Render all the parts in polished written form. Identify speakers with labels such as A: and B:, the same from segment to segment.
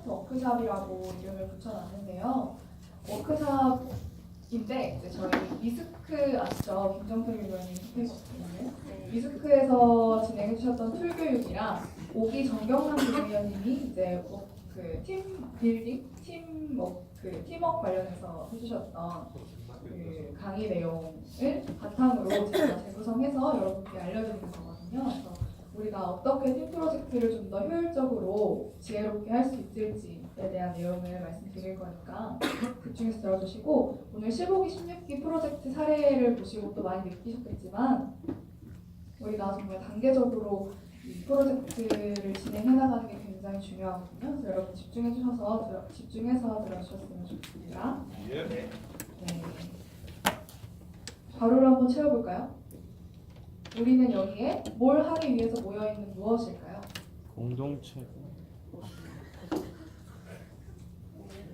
A: 프로젝트 워크샵이라고 이름을 붙여놨는데요. 워크샵인데 이제 저희 미스크 아시죠? 김정필 위원님 스페이스는 미스크에서 진행해주셨던 툴 교육이랑 오기 정경남 위원님이 이제 그팀 빌딩, 팀워크 관련해서 해주셨던 그 강의 내용을 바탕으로 제가 재구성해서 여러분께 알려드리는 거거든요. 그래서 우리가 어떻게 팀 프로젝트를 좀 더 효율적으로 지혜롭게 할 수 있을지에 대한 내용을 말씀드릴 거니까 집중해서 들어주시고, 오늘 15기, 16기 프로젝트 사례를 보시고 또 많이 느끼셨겠지만 우리가 정말 단계적으로 이 프로젝트를 진행해 나가는 게 굉장히 중요하거든요. 그래서 여러분 집중해서 들어주셨으면 좋겠습니다. 네. 괄호를 한번 채워볼까요? 우리는 여기에 뭘 하기 위해서 모여있는 무엇일까요?
B: 공동체.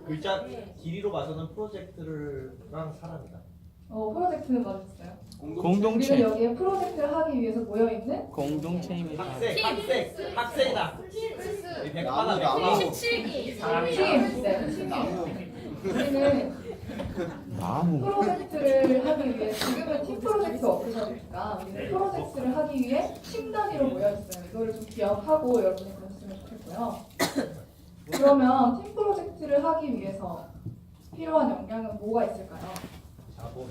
C: 글자 길이로 봐서는 프로젝트랑 사람이다.
A: 프로젝트는 맞았어요.
B: 공동체.
A: 우리는 여기에 프로젝트를 하기 위해서 모여있는
B: 공동체입니다.
C: 학생이다.
D: 나무.
A: 17기 팀. 우리는
B: 나무.
A: 프로젝트를 하기 위해 지금은 팀 프로젝트 워크숍이니까 우리는 프로젝트를 하기 위해 팀 단위로 모여있어요. 이거를 좀 기억하고 여러분이 가셨으면 좋겠고요. 그러면 팀 프로젝트를 하기 위해서 필요한 역량은 뭐가 있을까요? 자본?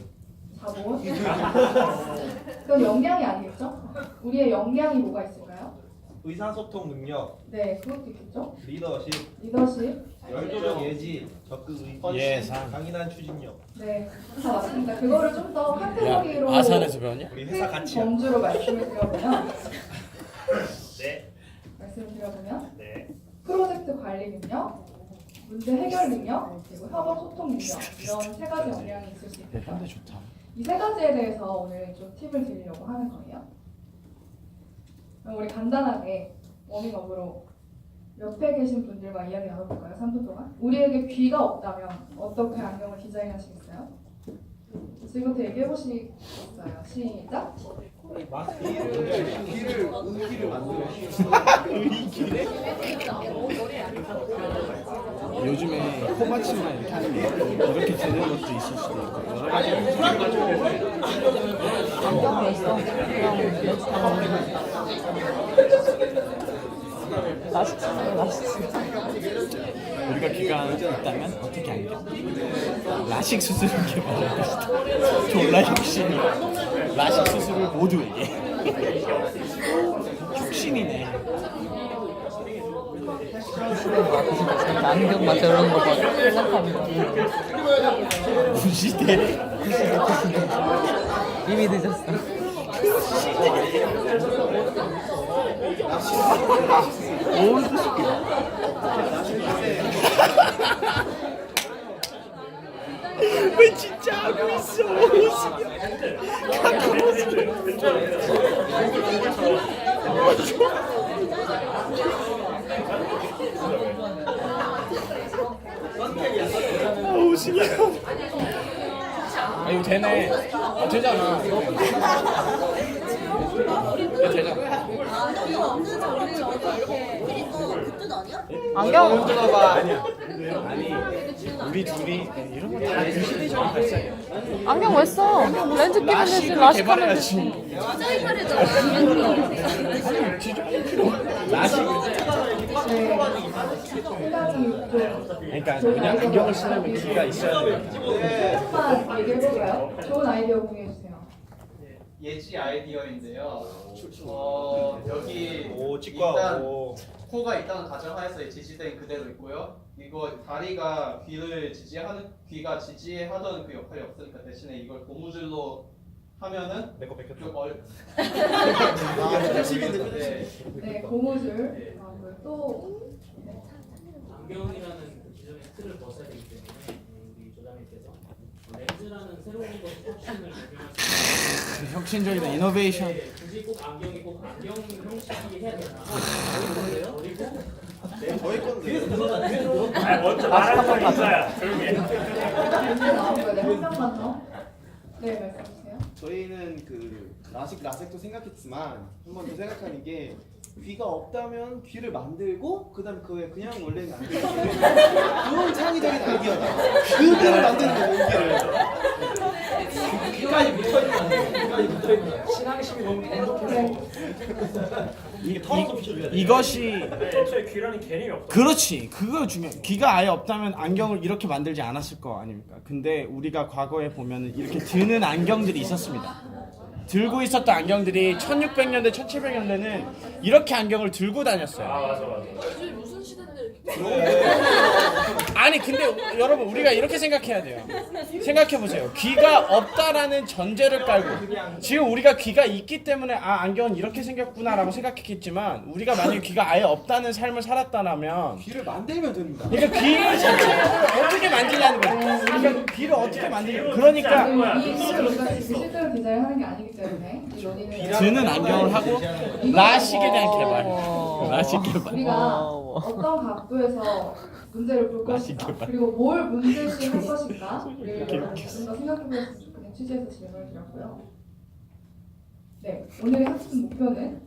A: 그건 역량이 아니겠죠? 우리의 역량이 뭐가 있을까요?
C: 의사소통 능력,
A: 네, 그것도 있겠죠?
C: 리더십, 열조적 예지, 적극 의지,
B: 예산.
C: 강인한 추진력.
A: 네, 다 맞습니다. 그거를 좀 더 카테고리로
B: 아산에서 배웠냐?
C: 우리 회사
A: 큰
C: 가치야.
A: 범주로 말씀을 드려보면
C: 네.
A: 프로젝트 관리 능력, 문제 해결 능력, 그리고 협업 소통 능력, 이런 세 가지 역량이 있을 수 있겠다.
B: 현대 좋다.
A: 이 세 가지에 대해서 오늘 좀 팁을 드리려고 하는 거예요. 그럼 우리 간단하게 워밍업으로 옆에 계신 분들과 이야기 나눠볼까요? 3분 동안. 우리에게 귀가 없다면 어떻게 안경을 디자인하시겠어요? 지금부터 얘기해보시겠어요? 시작!
D: 귀를 만들어.
B: 요즘에 코받침만 이렇게 하는 게 이렇게 되는 것도 있을 수도 있고 여러 가지.
A: 안경을 써.
B: 우리가 귀가 있다면 어떻게 안겨? 라식 수술을 개발할 것이다. 졸라 혁신이야. 라식 수술을 모두에게. 혁신이네.
E: 안경만 저런 거 봐. 생각하면
B: 무시대.
E: 이미 늦었어.
B: 왜 진짜 하고 있어? 오시냐? 아 이거 되네. 되잖아. 되잖아.
E: 안경
B: 봐. 아니야. 아니 우리 둘이 이런 거다 시대적인 발상이야.
E: 안경 왜 써? 렌즈 끼면 되지. 라식 하면 되지.
B: 그러니까 그냥 안경을 쓰려면 귀가 있어야 돼.
A: 조금만 얘기해볼까요? 좋은 아이디어 공유해주세요.
F: 예지 아이디어인데요. 여기
C: 오 치과.
F: 일단
C: 오.
F: 코가 있다는 가정하에서 지지대는 그대로 있고요. 이거 다리가 귀가 지지하던 그 역할이 없으니까 대신에 이걸 고무줄로 하면은
C: 내거 뺏겼다.
F: 좀
A: 네, 고무줄. 또
G: 안경이라는 그 기존의 틀을 벗어야 되기 때문에 우리 조장님께서 렌즈라는 새로운 것을 혁신을 적용할 수 있는
B: 혁신적이다. 이노베이션.
G: 굳이 꼭 안경이 꼭 안경 형식이 해야 되나? 그리고
D: 저희 건데.
C: 먼저 말하는 건 있어야.
A: 나온 거예요. 네, 한 명만 더. 네, 말씀해주세요.
D: 저희는 그 라식도 생각했지만 한 번 더 생각하는 게 귀가 없다면 귀를 만들고 그다음에 그거에 그냥 원래는 안 되는 그런 창의적인 아이디어다. 귀를 만드는 거 원기를.
C: 귀까지 붙어있는 거 귀까지 붙어있는 거 신앙심이 너무 행복해서 이게 털어서 붙여줘야 돼.
B: 이것이
C: 애초에 귀라는 개념이 없어.
B: 그렇지. 그거 중요해. 귀가 아예 없다면 안경을 이렇게 만들지 않았을 거 아닙니까? 근데 우리가 과거에 보면은 이렇게 드는 안경들이 있었습니다. 들고 있었던 안경들이 1600년대, 1700년대는 이렇게 안경을 들고 다녔어요.
C: 맞아.
E: 요즘 무슨 시대인데 이렇게
B: 아니 근데 여러분 우리가 이렇게 생각해야 돼요. 생각해 보세요. 귀가 없다라는 전제를 깔고 지금 우리가 귀가 있기 때문에 아 안경은 이렇게 생겼구나라고 생각했겠지만 우리가 만약에 귀가 아예 없다는 삶을 살았다면
D: 귀를 만들면 됩니다.
B: 그러니까 귀 자체를 어떻게 만지냐는 거예요. 그러니까 귀를 어떻게 만지냐. 그러니까
A: 이 이거를 우리가 지금 실제로 디자인하는 게 아니기 때문에 이 논의는
B: 드는 안경을 하고 라식에 대한 개발. 라식 개발.
A: 우리가 어떤 각도에서 문제를 볼 것인가 그리고 뭘 문제시 할 것인가를 좀 더 생각해 보셨으면 좋겠는 취지에서 질문을 드렸고요. 네, 오늘의 학습 목표는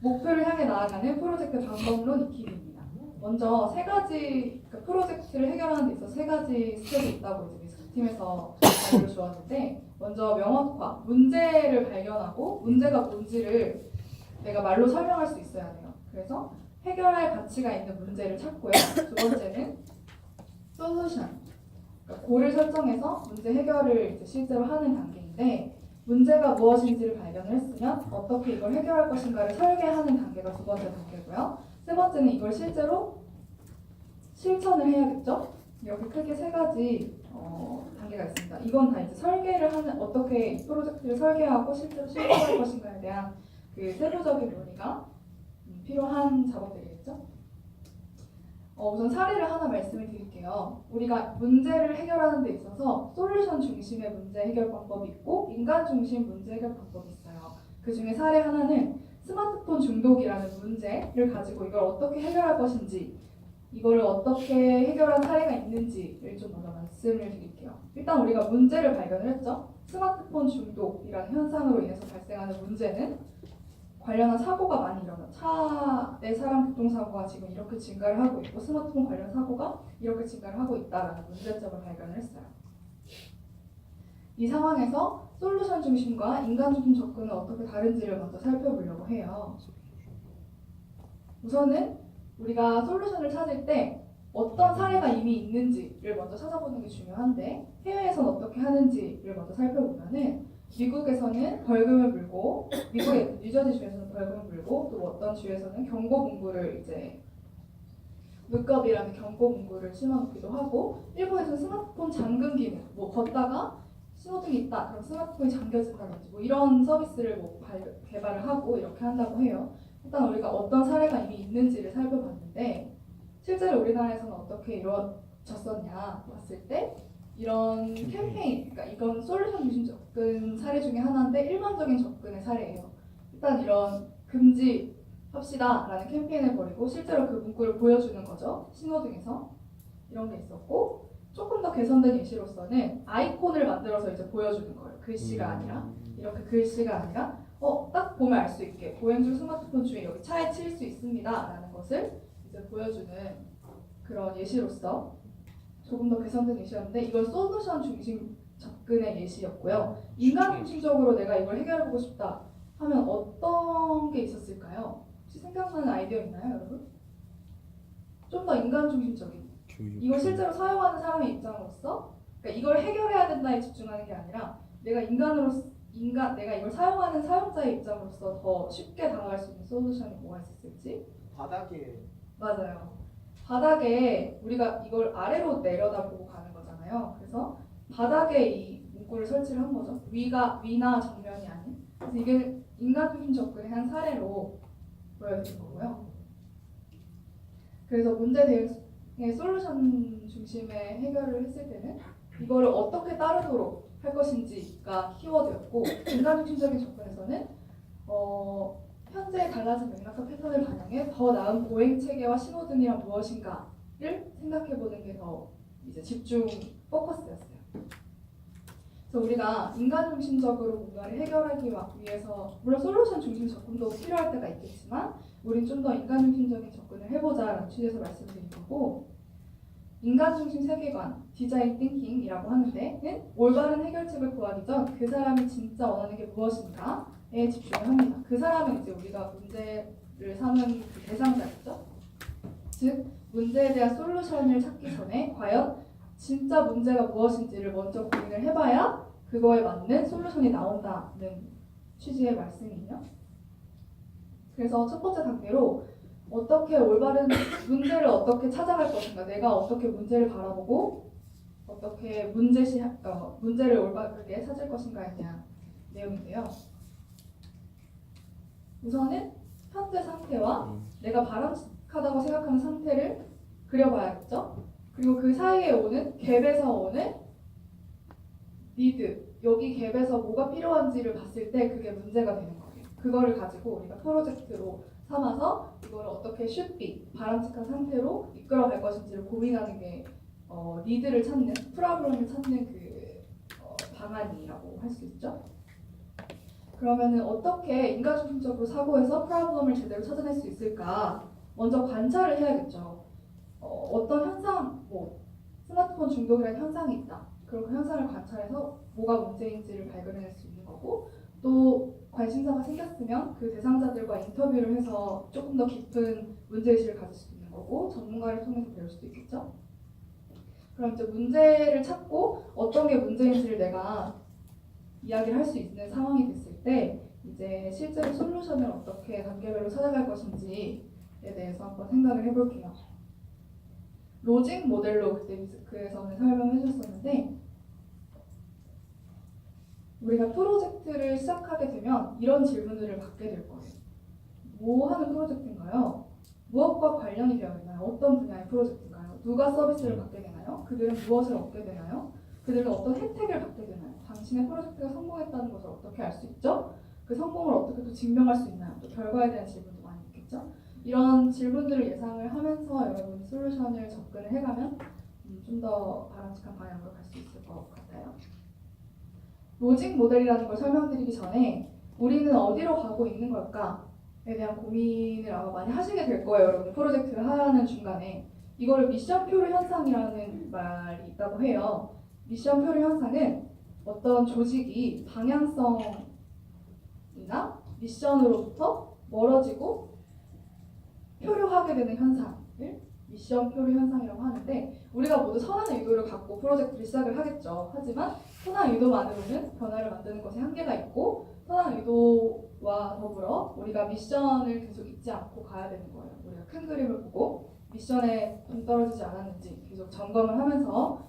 A: 목표를 향해 나아가는 프로젝트 방법론 익히기입니다. 먼저 세 가지 그러니까 프로젝트를 해결하는 데 있어서 세 가지 스텝이 있다고 이제 미스팀에서 자료를 주었는데 먼저 명확화, 문제를 발견하고 문제가 뭔지를 내가 말로 설명할 수 있어야 돼요. 그래서 해결할 가치가 있는 문제를 찾고요. 두 번째는 솔루션, 그러니까 고를 설정해서 문제 해결을 이제 실제로 하는 단계인데 문제가 무엇인지를 발견을 했으면 어떻게 이걸 해결할 것인가를 설계하는 단계가 두 번째 단계고요. 세 번째는 이걸 실제로 실천을 해야겠죠. 이렇게 크게 세 가지 단계가 있습니다. 이건 다 이제 설계를 하는 어떻게 이 프로젝트를 설계하고 실제로 실행할 것인가에 대한 그 세부적인 논의가 필요한 작업들이겠죠. 우선 사례를 하나 말씀을 드릴게요. 우리가 문제를 해결하는 데 있어서 솔루션 중심의 문제 해결 방법이 있고 인간 중심 문제 해결 방법이 있어요. 그 중에 사례 하나는 스마트폰 중독이라는 문제를 가지고 이걸 어떻게 해결할 것인지 이거를 어떻게 해결한 사례가 있는지를 좀 먼저 말씀을 드릴게요. 일단 우리가 문제를 발견을 했죠. 스마트폰 중독이라는 현상으로 인해서 발생하는 문제는 관련한 사고가 많이 일어나. 차내 사람 교통사고가 지금 이렇게 증가를 하고 있고 스마트폰 관련 사고가 이렇게 증가를 하고 있다라는 문제점을 발견을 했어요. 이 상황에서 솔루션 중심과 인간 중심 접근은 어떻게 다른지를 먼저 살펴보려고 해요. 우선은 우리가 솔루션을 찾을 때 어떤 사례가 이미 있는지를 먼저 찾아보는 게 중요한데 해외에서는 어떻게 하는지를 먼저 살펴보면은 미국에서는 벌금을 물고 미국의 뉴저지 주에서는 벌금을 물고 또 어떤 주에서는 경고 문구를 이제 룩업이라는 경고 문구를 심어놓기도 하고 일본에서는 스마트폰 잠금 기능 뭐 걷다가 신호등이 있다 그럼 스마트폰이 잠겨진다든지 뭐 이런 서비스를 뭐 개발을 하고 이렇게 한다고 해요. 일단 우리가 어떤 사례가 이미 있는지를 살펴봤는데 실제로 우리나라에서는 어떻게 이루어졌었냐 봤을 때 이런 캠페인, 그러니까 이건 솔루션 중심 접근 사례 중에 하나인데 일반적인 접근의 사례예요. 일단 이런 금지합시다 라는 캠페인을 벌이고 실제로 그 문구를 보여주는 거죠. 신호등에서 이런 게 있었고 조금 더 개선된 예시로서는 아이콘을 만들어서 이제 보여주는 거예요. 글씨가 아니라 이렇게 글씨가 아니라 딱 보면 알 수 있게 보행 중 스마트폰 중에 여기 차에 칠 수 있습니다 라는 것을 이제 보여주는 그런 예시로서 조금 더 개선된 예시였는데 이건 솔루션 중심 접근의 예시였고요. 인간 중심적으로 내가 이걸 해결해보고 싶다 하면 어떤 게 있었을까요? 혹시 생각나는 아이디어 있나요, 여러분? 좀 더 인간 중심적인 이걸 실제로 사용하는 사람의 입장으로서 그러니까 이걸 해결해야 된다에 집중하는 게 아니라 내가 내가 이걸 사용하는 사용자의 입장으로서 더 쉽게 다가갈 수 있는 솔루션이 뭐가 있었을지?
D: 바닥에
A: 맞아요. 바닥에 우리가 이걸 아래로 내려다보고 가는 거잖아요. 그래서 바닥에 이 문구를 설치를 한 거죠. 위나 정면이 아닌. 그래서 이게 인간 중심 접근의 한 사례로 보여드린 거고요. 그래서 문제 대응의 솔루션 중심의 해결을 했을 때는 이거를 어떻게 따르도록 할 것인지가 키워드였고 인간 중심적인 접근에서는 현재 달라진 맥락과 패턴을 반영해 더 나은 보행 체계와 신호등이란 무엇인가를 생각해보는 게 더 이제 집중 포커스였어요. 그래서 그래서 우리가 인간 중심적으로 뭔가를 해결하기 위해서 물론 솔루션 중심 접근도 필요할 때가 있겠지만 우린 좀 더 인간 중심적인 접근을 해보자라는 취지에서 말씀드린 거고 인간 중심 세계관, 디자인 띵킹이라고 하는데는 올바른 해결책을 구하기 전 그 사람이 진짜 원하는 게 무엇인가에 집중을 합니다. 그 사람은 이제 우리가 문제를 삼은 그 대상자겠죠. 즉 문제에 대한 솔루션을 찾기 전에 과연 진짜 문제가 무엇인지를 먼저 고민을 해봐야 그거에 맞는 솔루션이 나온다는 취지의 말씀이에요. 그래서 첫 번째 단계로 어떻게 올바른 문제를 어떻게 찾아갈 것인가, 내가 어떻게 문제를 바라보고 어떻게 문제를 올바르게 찾을 것인가에 대한 내용인데요. 우선은 현재 상태와 내가 바람직하다고 생각하는 상태를 그려봐야겠죠. 그리고 그 사이에 오는 갭에서 오는 니드, 여기 갭에서 뭐가 필요한지를 봤을 때 그게 문제가 되는 거예요. 그거를 가지고 우리가 프로젝트로 삼아서 이걸 어떻게 슈비, 바람직한 상태로 이끌어갈 것인지를 고민하는 게 니드를 찾는, 프로블럼을 찾는 그 방안이라고 할 수 있죠. 그러면은 어떻게 인간중심적으로 사고해서 프로블럼을 제대로 찾아낼 수 있을까? 먼저 관찰을 해야겠죠. 어떤 현상, 스마트폰 중독이라는 현상이 있다. 그럼 그 현상을 관찰해서 뭐가 문제인지를 발견해낼 수 있는 거고, 또 관심사가 생겼으면 그 대상자들과 인터뷰를 해서 조금 더 깊은 문제의식을 가질 수 있는 거고, 전문가를 통해서 배울 수도 있겠죠. 그럼 이제 문제를 찾고 어떤 게 문제인지를 내가 이야기를 할 수 있는 상황이 됐을 때 이제 실제로 솔루션을 어떻게 단계별로 찾아갈 것인지에 대해서 한번 생각을 해볼게요. 로직 모델로 그때 미스크에서는 설명해 주셨었는데 우리가 프로젝트를 시작하게 되면 이런 질문들을 받게 될 거예요. 뭐 하는 프로젝트인가요? 무엇과 관련이 되어 있나요? 어떤 분야의 프로젝트인가요? 누가 서비스를 받게 되나요? 그들은 무엇을 얻게 되나요? 그들은 어떤 혜택을 받게 되나요? 당신의 프로젝트가 성공했다는 것을 어떻게 알 수 있죠? 그 성공을 어떻게 또 증명할 수 있나요? 또 결과에 대한 질문도 많이 있겠죠? 이런 질문들을 예상을 하면서 여러분이 솔루션을 접근을 해가면 좀 더 바람직한 방향으로 갈 수 있을 것 같아요. 로직 모델이라는 걸 설명드리기 전에 우리는 어디로 가고 있는 걸까에 대한 고민을 아마 많이 하시게 될 거예요. 여러분 프로젝트를 하는 중간에 이거를 미션 표류 현상이라는 말이 있다고 해요. 미션 표류 현상은 어떤 조직이 방향성이나 미션으로부터 멀어지고 표류하게 되는 현상을 미션 표류 현상이라고 하는데 우리가 모두 선한 의도를 갖고 프로젝트를 시작을 하겠죠. 하지만 선한 의도만으로는 변화를 만드는 것에 한계가 있고 선한 의도와 더불어 우리가 미션을 계속 잊지 않고 가야 되는 거예요. 우리가 큰 그림을 보고 미션에 동떨어지지 않았는지 계속 점검을 하면서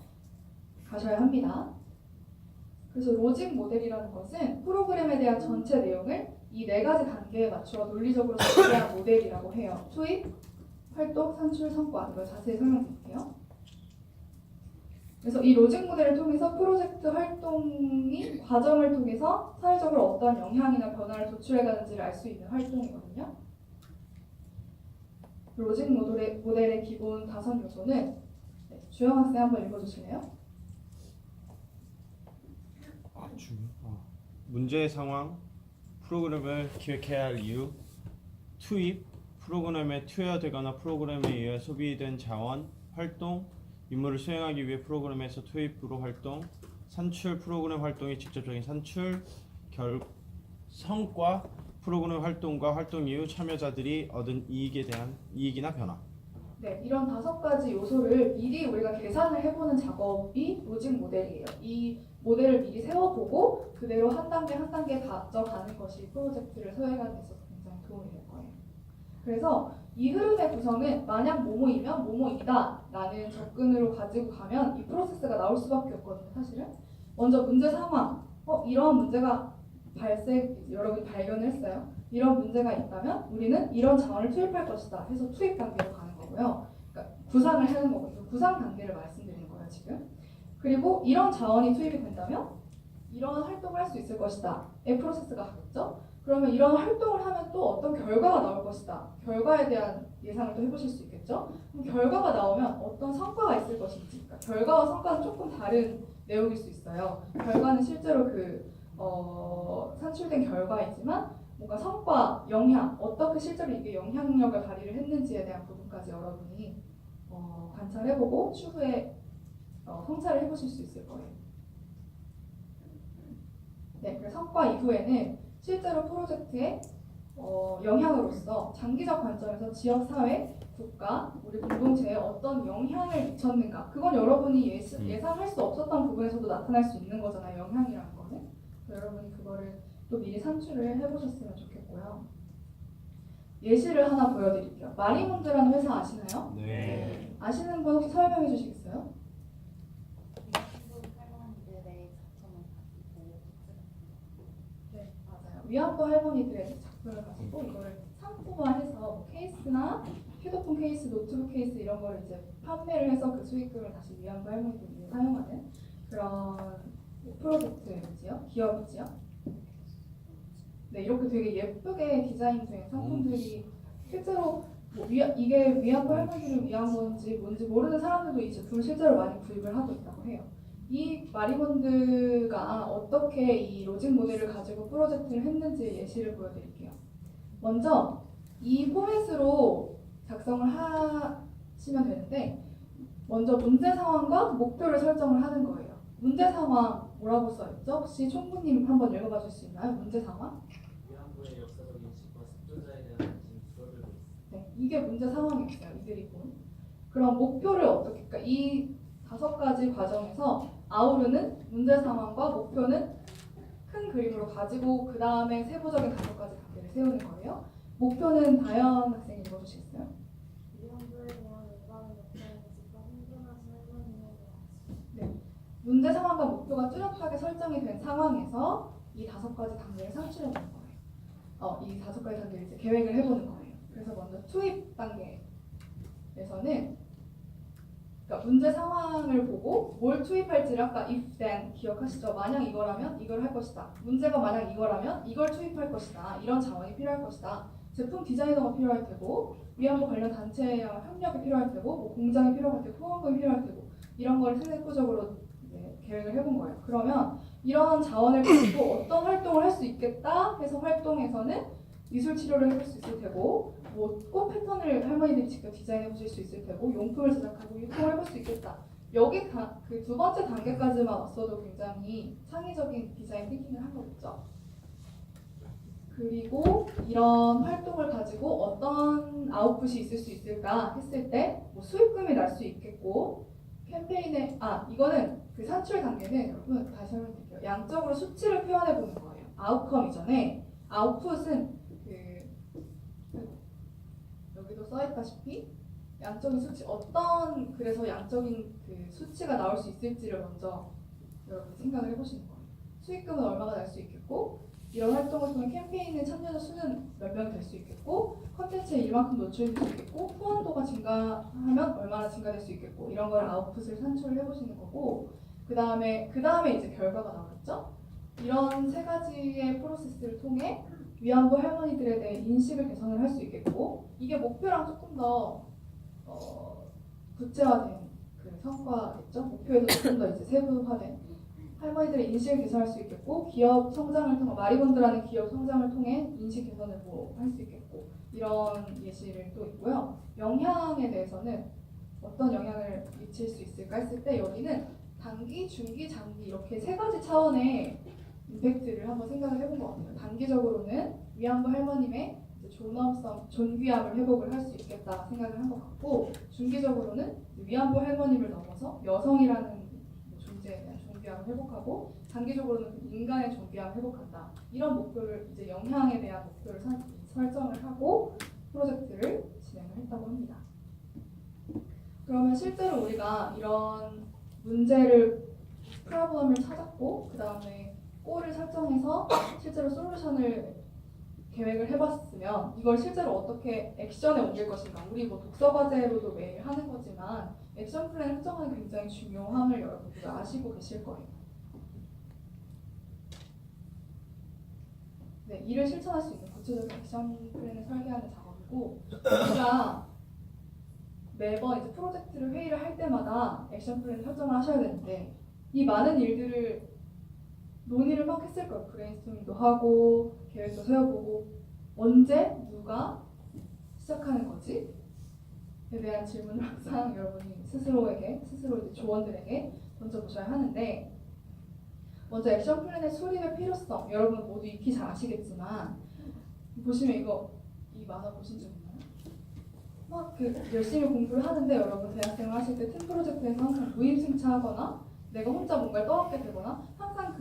A: 가셔야 합니다. 그래서 로직 모델이라는 것은 프로그램에 대한 전체 내용을 이 4가지 단계에 맞추어 논리적으로 설계한 모델이라고 해요. 투입, 활동, 산출, 성과. 이걸 자세히 설명드릴게요. 그래서 이 로직 모델을 통해서 프로젝트 활동이 과정을 통해서 사회적으로 어떤 영향이나 변화를 도출해가는지를 알 수 있는 활동이거든요. 로직 모델의 기본 5 요소는 주영 학생 한번 읽어주실래요?
B: 문제의 상황, 프로그램을 기획해야 할 이유, 투입, 프로그램에 투여되거나 프로그램에 의해 소비된 자원, 활동, 임무를 수행하기 위해 프로그램에서 투입으로 활동, 산출, 프로그램 활동의 직접적인 산출, 성과, 프로그램 활동과 활동 이후 참여자들이 얻은 이익에 대한 이익이나 변화.
A: 네, 이런 5가지 요소를 미리 우리가 계산을 해보는 작업이 로직 모델이에요. 이 모델을 미리 세워보고 그대로 한 단계 한 단계 가져가는 것이 프로젝트를 수행하는 데 있어서 굉장히 도움이 될 거예요. 그래서 이 흐름의 구성은 만약 뭐뭐이면 뭐뭐이다 라는 접근으로 가지고 가면 이 프로세스가 나올 수밖에 없거든요. 사실은 먼저 문제 상황, 이런 문제가 여러분이 발견을 했어요. 이런 문제가 있다면 우리는 이런 자원을 투입할 것이다 해서 투입 단계로 가는 거고요. 그러니까 구상을 하는 거거든요. 구상 단계를 말씀드리는 거예요 지금. 그리고 이런 자원이 투입이 된다면 이런 활동을 할 수 있을 것이다 의 프로세스가 가겠죠. 그러면 이런 활동을 하면 또 어떤 결과가 나올 것이다. 결과에 대한 예상을 또 해보실 수 있겠죠. 그럼 결과가 나오면 어떤 성과가 있을 것인지, 그러니까 결과와 성과는 조금 다른 내용일 수 있어요. 결과는 실제로 산출된 결과이지만 뭔가 성과, 영향, 어떻게 실제로 이게 영향력을 발휘를 했는지에 대한 부분까지 여러분이 관찰해보고 추후에 성찰을 해보실 수 있을 거예요. 네, 그래서 성과 이후에는 실제로 프로젝트의 영향으로서 장기적 관점에서 지역, 사회, 국가, 우리 공동체에 어떤 영향을 미쳤는가, 그건 여러분이 예상할 수 없었던 부분에서도 나타날 수 있는 거잖아요. 영향이라는 거는. 여러분이 그거를 또 미리 산출을 해보셨으면 좋겠고요. 예시를 하나 보여드릴게요. 마리몬드라는 회사 아시나요?
B: 네.
A: 아시는 분 혹시 설명해 주시겠어요? 네, 맞아요. 위안부 할머니들의 작품을 가지고 이거를 상품화해서 뭐 케이스나 휴대폰 케이스, 노트북 케이스 이런 거를 이제 판매를 해서 그 수익금을 다시 위안부 할머니들 위해 사용하는 그런 프로젝트이지요, 기업이지요. 네, 이렇게 되게 예쁘게 디자인된 상품들이 실제로 이게 위안부 할머니를 위한 건지 뭔지 모르는 사람들도 이 제품을 실제로 많이 구입을 하고 있다고 해요. 이 마리몬드가 어떻게 이 로직 모델을 가지고 프로젝트를 했는지 예시를 보여드릴게요. 먼저 이 포맷으로 작성을 하시면 되는데 먼저 문제 상황과 목표를 설정을 하는 거예요. 문제 상황 뭐라고 써있죠? 혹시 총무님 한번 읽어봐 줄 수 있나요? 문제 상황?
G: 위안부의 역사적 인식과 생존자에 대한 관심이 줄어들고 있습니다.
A: 네, 이게 문제 상황이었어요. 이들이 본. 그럼 목표를 어떻게, 그러니까 이 5가지 과정에서 아우르는 문제 상황과 목표는 큰 그림으로 가지고 그 다음에 세부적인 5가지 단계를 세우는 거예요. 목표는 다현 학생이 읽어주시겠어요?
H: 위안부에 대한 일반의 역사를 직접 생존하신 할머니에 대한
A: 네. 문제 상황과 목표가 뚜렷하게 설정이 된 상황에서 이 5가지 단계를 산출해 보는 거예요. 이 5가지 단계를 이제 계획을 해보는 거예요. 그래서 먼저 투입 단계에서는 그러니까 문제 상황을 보고 뭘 투입할지를 아까 if then 기억하시죠? 만약 이거라면 이걸 할 것이다. 문제가 만약 이거라면 이걸 투입할 것이다. 이런 자원이 필요할 것이다. 제품 디자이너가 필요할 테고 위안부 관련 단체와 협력이 필요할 테고 뭐 공장이 필요할 테고 후원금이 필요할 테고 이런 걸 세부적으로 이제 계획을 해본 거예요. 그러면 이런 자원을 가지고 어떤 활동을 할 수 있겠다 해서 활동에서는 미술 치료를 해볼 수 있을 테고 뭐 꽃 패턴을 할머니들이 직접 디자인해 보실 수 있을 테고 용품을 제작하고 유통을 해볼 수 있겠다. 여기 그 2번째 단계까지만 왔어도 굉장히 창의적인 디자인 띵킹을 한 거겠죠. 그리고 이런 활동을 가지고 어떤 아웃풋이 있을 수 있을까 했을 때 뭐 수익금이 날 수 있겠고 캠페인에 이거는 그 산출 단계는 여러분 다시 설명드릴게요. 양적으로 수치를 표현해 보는 거예요. 아웃컴 이전에 아웃풋은 여기도 써있다시피 양적인 수치 그래서 양적인 그 수치가 나올 수 있을지를 먼저 여러분이 생각을 해보시는 거예요. 수익금은 얼마가 날 수 있겠고 이런 활동을 통해 캠페인에 참여자 수는 몇 명이 될 수 있겠고 컨텐츠에 이만큼 노출될 수 있겠고 후원도가 증가하면 얼마나 증가될 수 있겠고 이런 걸 아웃풋을 산출을 해보시는 거고 그 다음에 이제 결과가 나오겠죠. 이런 3가지의 프로세스를 통해 위안부 할머니들에 대해 인식을 개선을 할 수 있겠고 이게 목표랑 조금 더 구체화된 그 성과겠죠. 목표에서 조금 더 이제 세부화된 할머니들의 인식을 개선할 수 있겠고 기업 성장을 통해 마리본드라는 기업 성장을 통해 인식 개선을 할 수 있겠고 이런 예시를 또 있고요. 영향에 대해서는 어떤 영향을 미칠 수 있을까 했을 때 여기는 단기, 중기, 장기 이렇게 3가지 차원의 임팩트를 한번 생각을 해본 것 같아요. 단기적으로는 위안부 할머님의 존엄성, 존귀함을 회복을 할 수 있겠다 생각을 한 것 같고 중기적으로는 위안부 할머님을 넘어서 여성이라는 존재에 대한 존귀함을 회복하고 장기적으로는 인간의 존귀함을 회복한다. 이런 목표를 이제 영향에 대한 목표를 설정을 하고 프로젝트를 진행을 했다고 합니다. 그러면 실제로 우리가 이런 문제를 프로블럼을 찾았고 그 다음에 골을 설정해서 실제로 솔루션을 계획을 해봤으면 이걸 실제로 어떻게 액션에 옮길 것인가. 우리 뭐 독서 과제로도 매일 하는 거지만 액션 플랜 설정하는 굉장히 중요함을 여러분들 아시고 계실 거예요. 네, 이를 실천할 수 있는 구체적인 액션 플랜을 설계하는 작업이고 우리가 매번 이제 프로젝트를 회의를 할 때마다 액션 플랜 설정을 하셔야 되는데 이 많은 일들을 논의를 막 했을 거예요. 브레인스토밍도 하고 계획도 세워보고 언제 누가 시작하는 거지? 에 대한 질문을 항상 여러분이 스스로 이제 조원들에게 던져보셔야 하는데 먼저 액션 플랜의 수립의 필요성 여러분 모두 익히 잘 아시겠지만 보시면 이 만화 보신 적 있나요? 막 열심히 공부를 하는데 여러분 대학생을 하실 때 팀 프로젝트에서 항상 무임승차하거나 내가 혼자 뭔가를 떠안게 되거나 항상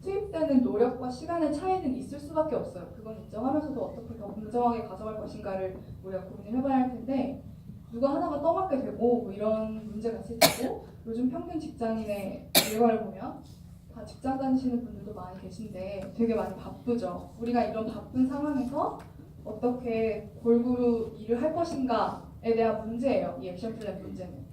A: 투입되는 노력과 시간의 차이는 있을 수밖에 없어요. 그건 인정하면서도 어떻게 더 공정하게 가져갈 것인가를 우리가 고민을 해봐야 할 텐데 누가 하나가 떠맡게 되고 뭐 이런 문제가 있을 테고 요즘 평균 직장인의 일과를 보면 다 직장 다니시는 분들도 많이 계신데 되게 많이 바쁘죠. 우리가 이런 바쁜 상황에서 어떻게 골고루 일을 할 것인가에 대한 문제예요. 이 액션 플랜 문제는.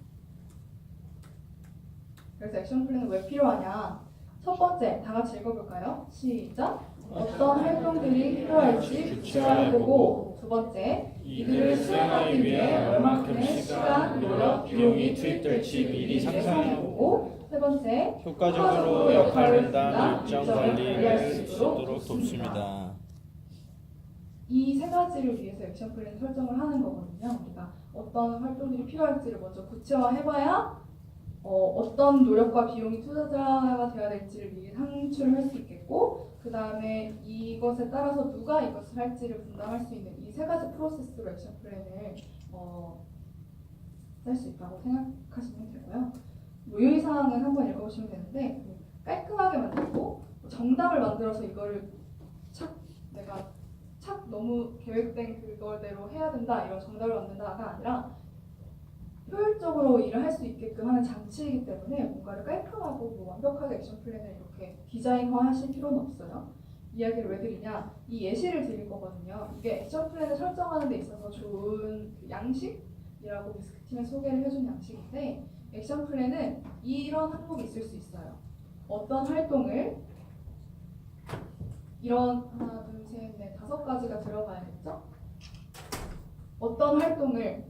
A: 그래서 액션 플랜은 왜 필요하냐? 첫 번째, 다 같이 읽어볼까요? 시작! 어떤 활동들이 필요할지 구체화해보고 두 번째, 이들을 수행하기 위해 얼마큼의 시간, 노력, 비용이 투입될지 미리 상상해보고 세 번째,
B: 효과적으로 역할 분담, 일정 관리를 할 수 있도록 돕습니다.
A: 이 세 가지를 위해서 액션 플랜 설정을 하는 거거든요. 우리가 어떤 활동들이 필요할지를 먼저 구체화해봐야 어떤 노력과 비용이 투자가 되어야 될지를 미리 상추를 할 수 있겠고 그 다음에 이것에 따라서 누가 이것을 할지를 분담할 수 있는 이 세 가지 프로세스로 액션 플랜을 짤 수 있다고 생각하시면 되고요. 유의사항은 한번 읽어보시면 되는데 깔끔하게 만들고 정답을 만들어서 이거를 내가 너무 계획된 그걸대로 해야 된다 이런 정답을 만든다가 아니라 효율적으로 일을 할 수 있게끔 하는 장치이기 때문에 뭔가를 깔끔하고 완벽하게 액션 플랜을 이렇게 디자인화하실 필요는 없어요. 이야기를 왜 드리냐? 이 예시를 드릴 거거든요. 이게 액션 플랜을 설정하는 데 있어서 좋은 양식이라고 미스크팀에 소개를 해준 양식인데 액션 플랜은 이런 항목이 있을 수 있어요. 어떤 활동을 이런 하나, 둘, 셋, 넷, 5가지가 들어가야겠죠? 어떤 활동을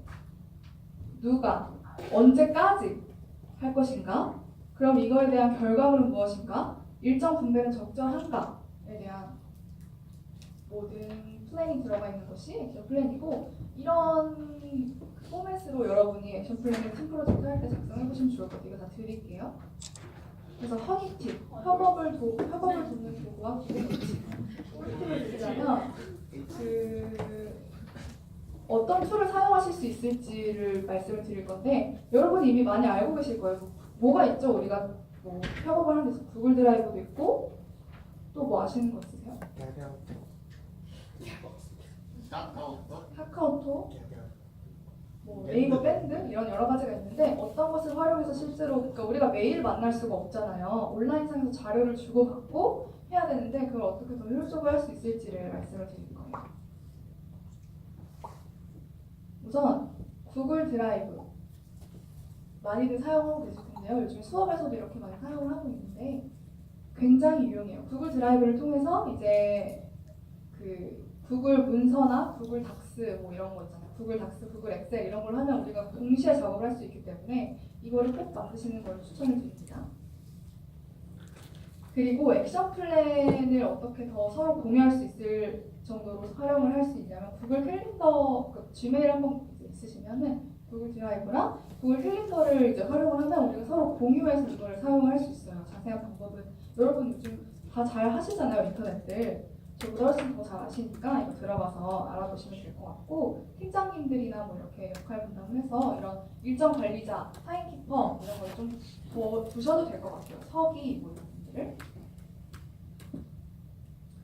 A: 누가 언제까지 할 것인가? 그럼 이거에 대한 결과물은 무엇인가? 일정 분배는 적절한가에 대한 모든 플랜이 들어가 있는 것이 액션 플랜이고 이런 포맷으로 여러분이 액션 플랜을 팀 프로젝트 할 때 작성해 보시면 좋을 것 같아요. 이거 다 드릴게요. 그래서 허니팁, 협업을 돕는 도구와 기본 팁. 꿀팁을 드리자면 어떤 툴을 사용하실 수 있을지를 말씀을 드릴 건데 여러분이 이미 많이 알고 계실 거예요. 뭐가 있죠? 우리가 뭐 협업을 하는 데서 구글 드라이브도 있고 또 뭐 아시는 거 있으세요? 카카오톡, 뭐 네이버 밴드 이런 여러 가지가 있는데 어떤 것을 활용해서 실제로 그러니까 우리가 매일 만날 수가 없잖아요. 온라인상에서 자료를 주고받고 해야 되는데 그걸 어떻게 더 효율적으로 할 수 있을지를 말씀을 드릴 거예요. 우선 구글 드라이브 많이들 사용하고 계실 텐데요. 요즘 수업에서도 이렇게 많이 사용을 하고 있는데 굉장히 유용해요. 구글 드라이브를 통해서 이제 구글 문서나 구글 닥스 뭐 이런 거 있잖아요. 구글 닥스, 구글 엑셀 이런 걸 하면 우리가 동시에 작업을 할 수 있기 때문에 이거를 꼭 만드시는 걸 추천을 드립니다. 그리고 액션 플랜을 어떻게 더 서로 공유할 수 있을 정도로 활용을 할 수 있냐면 구글 캘린더, 지메일 한번 있으시면은 구글 드라이브랑 구글 캘린더를 이제 활용을 하면 우리가 서로 공유해서 이걸 사용을 할 수 있어요. 자세한 방법은 여러분 요즘 다 잘 하시잖아요, 인터넷들. 저보다 훨씬 더 잘 아시니까 이거 들어가서 알아보시면 될 것 같고 팀장님들이나 뭐 이렇게 역할 분담을 해서 이런 일정 관리자, 타임키퍼 이런 걸 좀 두셔도 될 것 같아요. 서기 뭐 이런 분들을.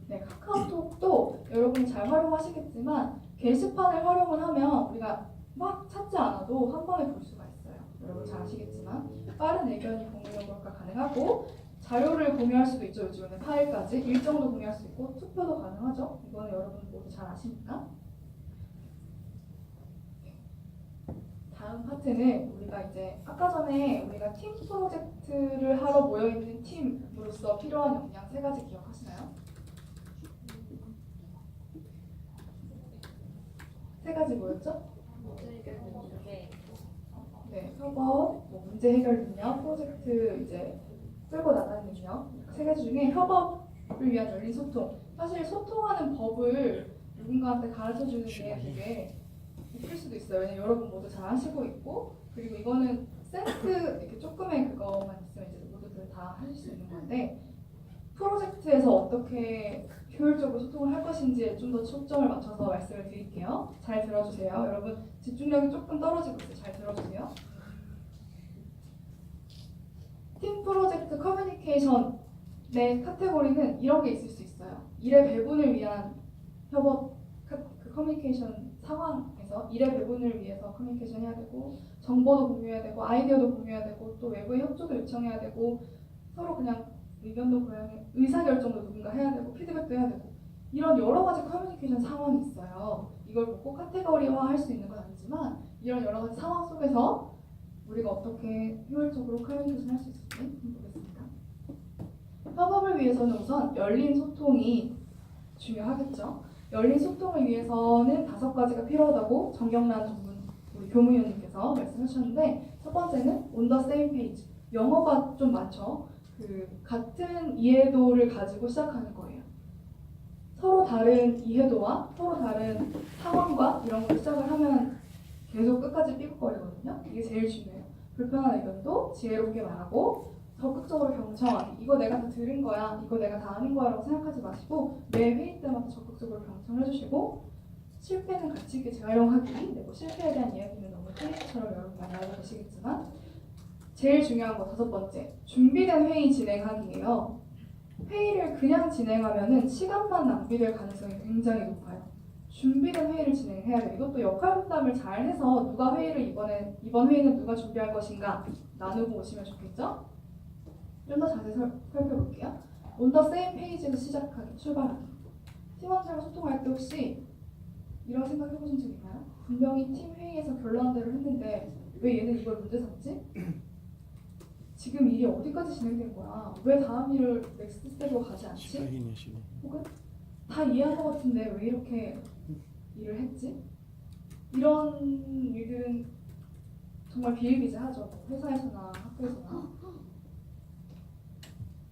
A: 네, 카카오톡도 여러분이 잘 활용하시겠지만 게시판을 활용을 하면 우리가 막 찾지 않아도 한 번에 볼 수가 있어요. 여러분 잘 아시겠지만 빠른 의견이 공유가 가능하고 자료를 공유할 수도 있죠. 요즘에는 파일까지 일정도 공유할 수 있고 투표도 가능하죠. 이거는 여러분 모두 잘 아시니까. 다음 파트는 우리가 이제 아까 전에 우리가 팀 프로젝트를 하러 모여있는 팀으로서 필요한 역량 3가지 기억하시나요? 3가지 뭐였죠? 네, 협업, 문제 해결 능력, 프로젝트 이제 끌고 나가는 능력. 세 가지 중에 협업을 위한 열린 소통. 사실 소통하는 법을 누군가한테 가르쳐 주는 게 되게 웃길 수도 있어요. 왜냐면 여러분 모두 잘 하시고 있고, 그리고 이거는 센스 이렇게 조금의 그거만 있으면 이제 모두들 다 하실 수 있는 건데, 프로젝트에서 어떻게 효율적으로 소통을 할 것인지에 좀 더 초점을 맞춰서 말씀을 드릴게요. 잘 들어주세요. 여러분 집중력이 조금 떨어지고 있어요. 잘 들어주세요. 팀 프로젝트 커뮤니케이션의 카테고리는 이런 게 있을 수 있어요. 일의 배분을 위한 협업 그 커뮤니케이션 상황에서 일의 배분을 위해서 커뮤니케이션 해야 되고, 정보도 공유해야 되고, 아이디어도 공유해야 되고, 또 외부의 협조도 요청해야 되고, 서로 그냥 의견도 고양해, 의사결정도 누군가 해야 되고, 피드백도 해야 되고, 이런 여러 가지 커뮤니케이션 상황이 있어요. 이걸 뭐 꼭 카테고리화 할 수 있는 건 아니지만, 이런 여러 가지 상황 속에서 우리가 어떻게 효율적으로 커뮤니케이션 할 수 있을지 한번 보겠습니다. 협업을 위해서는 우선 열린 소통이 중요하겠죠. 열린 소통을 위해서는 5가지가 필요하다고 정경란 전문 우리 교무위원님께서 말씀하셨는데, 첫 번째는 on the same page. 영어가 좀 많죠. 그 같은 이해도를 가지고 시작하는 거예요. 서로 다른 이해도와 서로 다른 상황과 이런 걸 시작을 하면 계속 끝까지 삐걱거리거든요. 이게 제일 중요해요. 불편한 의견도 지혜롭게 말하고 적극적으로 경청하기. 이거 내가 다 들은 거야, 이거 내가 다 아는 거야 라고 생각하지 마시고 매 회의 때마다 적극적으로 경청해 주시고, 실패는 가치 있게 재활용하기. 뭐 실패에 대한 이야기는 너무 테니스처럼 여러분 많이 알고 계시겠지만, 제일 중요한 거 5번째, 준비된 회의 진행하기예요. 회의를 그냥 진행하면은 시간만 낭비될 가능성이 굉장히 높아요. 준비된 회의를 진행해야 돼요. 이것도 역할 분담을 잘 해서 누가 회의를 이번 회의는 누가 준비할 것인가 나누고 오시면 좋겠죠? 좀 더 자세히 살펴볼게요. on the same page에서 시작하기, 출발하기. 팀원들과 소통할 때 혹시 이런 생각 해보신 적 있나요? 분명히 팀 회의에서 결론대로 했는데 왜 얘는 이걸 문제 삼지? 지금 일이 어디까지 진행된 거야? 왜 다음 일을 넥스트 스텝으로 가지 않지? 혹은 다 이해한 것 같은데 왜 이렇게 일을 했지? 이런 일들은 정말 비일비재하죠. 회사에서나 학교에서나.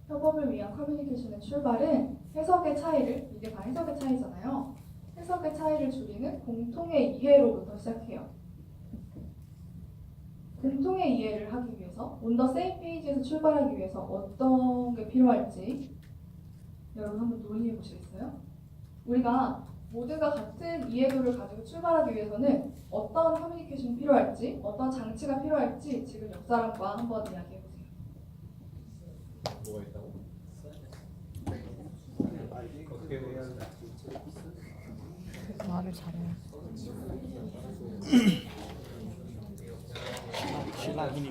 A: 협업을 위한 커뮤니케이션의 출발은 해석의 차이를, 이게 다 해석의 차이잖아요. 해석의 차이를 줄이는 공통의 이해로부터 시작해요. 공통의 이해를 하기 위해서 on the same page에서 출발하기 위해서 어떤 게 필요할지 여러분 한번 논의해 보시겠어요? 우리가 모두가 같은 이해도를 가지고 출발하기 위해서는 어떤 커뮤니케이션이 필요할지, 어떤 장치가 필요할지 지금 옆 사람과 한번 이야기해 보세요.
C: 뭐가 있다고? 어떻게 해야 돼?
E: 말을 잘해.
B: 신랑이니